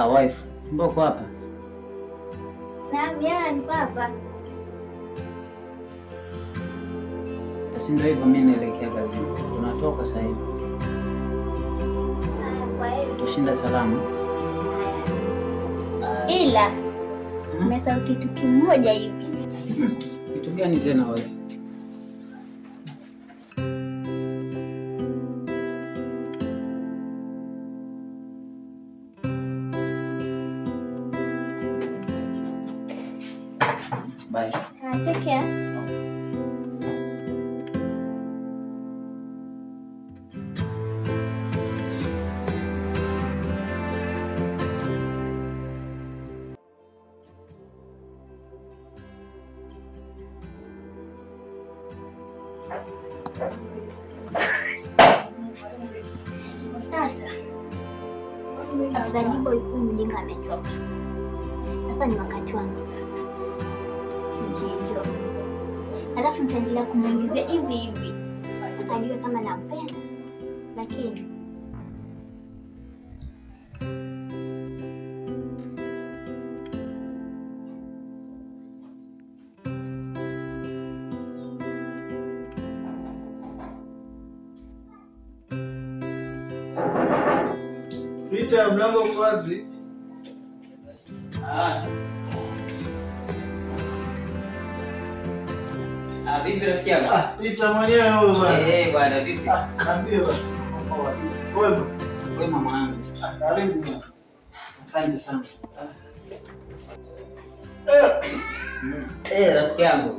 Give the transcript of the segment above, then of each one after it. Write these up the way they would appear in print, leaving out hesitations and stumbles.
Wife, mbona uko hapa? Naam, niko hapa. Basi ndio hivyo, mimi naelekea kazini. Tunatoka sasa hivi. Kwa hiyo Tushinda salama. ila nimesahau kitu kimoja hivi. Kitu gani tena wife? Bye. Take care. Sasa afadhali boy huyu mjinga ametoka. Sasa ni wakati wangu sasa. Ndio. Alafu nitaendelea kumuingizia hivi hivi. Akajua kama nampenda. Lakini Pita, mlango uko wazi. Vipi rafiki yangu? Pita mwenyewe wewe bwana. Bwana vipi? Niambie basi. Wewe mama yangu. Karibu. Asante sana. Rafiki yangu.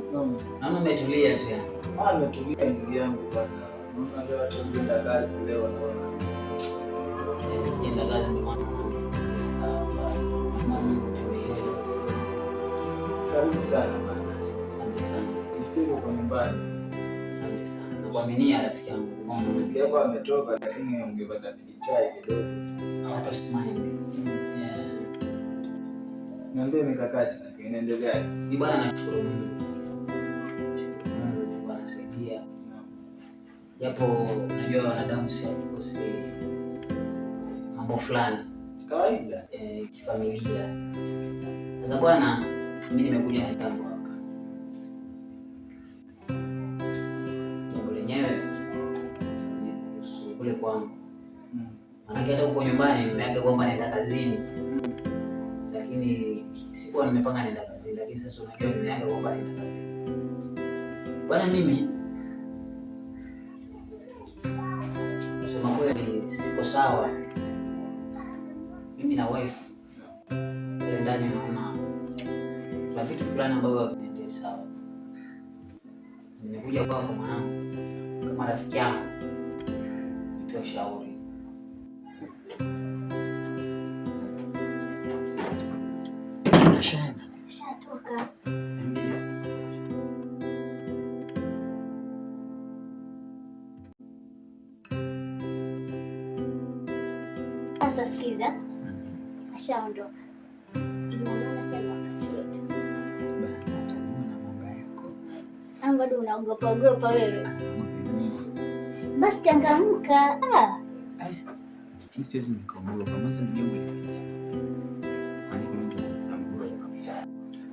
Naona umetulia tu yani. Nimetulia ndugu yangu bwana. Naona leo tunaenda kazi leo naona. Sijaenda kazi ndio maana. Karibu sana bwana. Asante sana. Nifike kwa nyumbani. Asante sana. Nakuaminia rafiki yangu. Leo ametoka lakini ungepata chai kidogo. Just mind. Niambie mikakati na inaendelea. Ni bwana nashukuru Mungu. Mungu anasaidia. Japo unajua wanadamu si hatukosi mambo fulani kawaida kifamilia. Sasa bwana, mimi nimekuja na jambo hapa. Jambo lenyewe ni kuhusu kule kwangu. Maana hata huko nyumbani nimeaga kwamba naenda kazini. Lakini sikuwa nimepanga naenda kazini, lakini sasa unajua nimeaga kwamba naenda kazini. Bwana mimi kusema kweli siko sawa. Mimi na wife ile ndani naona kuna vitu fulani ambavyo haviendi sawa. Nimekuja kwako mwanangu kama rafiki yangu nipe ushauri. shatoka. Sasa sikiza. Ashaondoka. Ina maana sema wakati wetu. Bado unaogopa wewe. Basi changamka. Mimi siwezi nikaogopa kama sasa ndio yangu.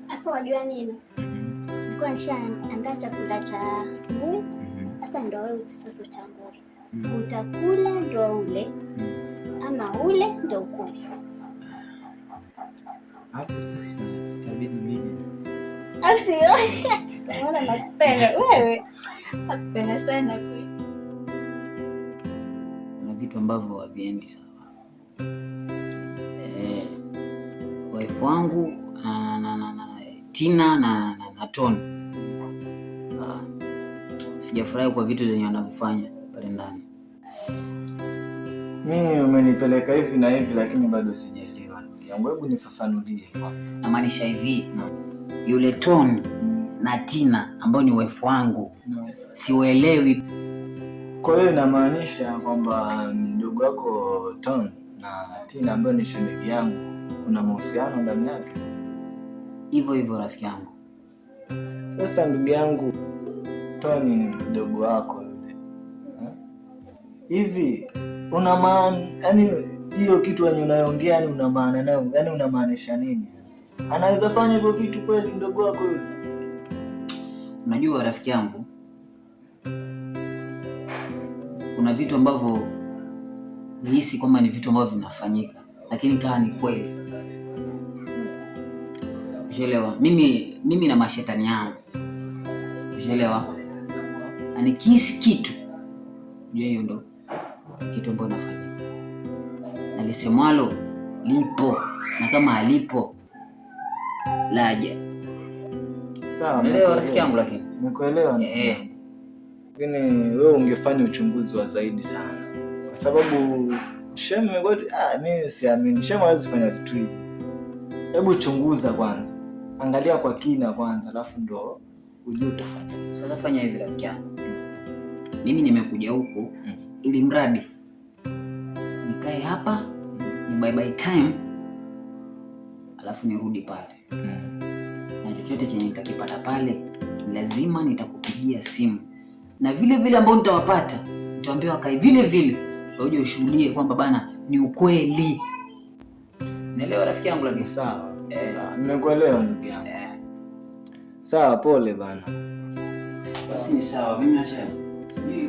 Sasa wajua nini? Nilikuwa nishaandaa chakula cha asubuhi. Sasa ndio wewe sasa utangua. Utakula ndio ule. Ama ule ndio ukule. Hapo sasa itabidi mimi. Asio. Mbona nakupenda wewe? Nakupenda sana kweli. Kuna vitu ambavyo haviendi sawa. Wife wangu na Tina na Tony. Sijafurahi kwa vitu zenye wanavyofanya pale ndani. Mimi umenipeleka hivi na hivi lakini bado sijaelewa ndugu yangu. Hebu nifafanulie. Namaanisha hivi, yule Tony na Tina ambao ni wife wangu siwaelewi. Kwa hiyo inamaanisha kwamba ndugu wako Tony na Tina ambao ni shemeji yangu kuna mahusiano ndani yake. Hivyo rafiki yangu. Sasa ndugu yangu Tony ni mdogo wako yule. Hivi una maana yani hiyo kitu yenye unayoongea ni una maana nayo, yani unamaanisha nini? Anaweza fanya hivyo vitu kweli mdogo wako yule? Unajua rafiki yangu, kuna vitu ambavyo nihisi kwamba ni vitu ambavyo vinafanyika, lakini kaa ni kweli. Unaelewa? Mimi na mashetani yangu. Unaelewa? Na nikihisi kitu, ndio hiyo ndo kitu ambacho nafanya. Na lisemwalo lipo, na kama alipo laja. Sawa, unaelewa rafiki yangu? Lakini nimekuelewa. Lakini wewe ungefanya uchunguzi wa zaidi sana, kwa sababu Shemu mimi siamini Shemu hawezi fanya vitu hivi. Hebu chunguza kwanza, angalia kwa kina kwanza, alafu ndo ujue utafanya. Sasa fanya hivi rafiki yangu, mimi nimekuja huku ili mradi nikae hapa ni bye time, alafu nirudi pale na chochote chenye nitakipata pale lazima nitakupigia simu, na vile vile ambao nitawapata nitawaambia wakae vile vile, uje ushuhudie kwamba bana ni ukweli. Naelewa rafiki yangu? Lakini sawa. Sawa, nimekuelewa ndugu yangu. Sawa, pole bana. Basi ni sawa, mimi acha sijui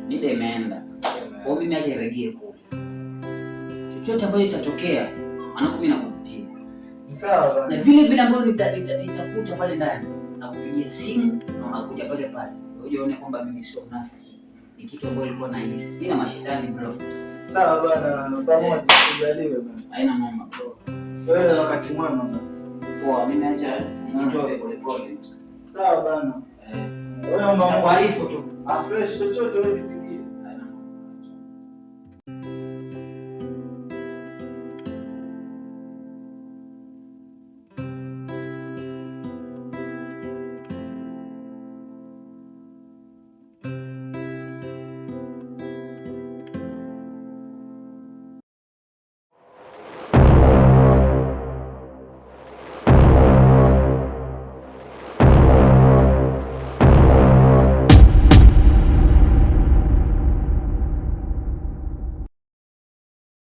mida imeenda. Kwa mimi acha irejee kule. Chochote ambacho kitatokea, maana mimi nakuvutia. Sawa bana. Na vile vile ambao nitakuta pale ndani na kupigia simu na unakuja pale pale. Uje uone kwamba mimi sio mnafiki. Ni kitu ambacho ilikuwa na hisi. Mimi na mashetani bro. Sawa bana, pamoja tujaliwe bana. Haina mama bro. Wewe wakati mwema bana. Poa, mimi acha nijitoe pole pole. Sawa bana. Wewe mama, taarifu tu. Fresh chochote wewe nipigie.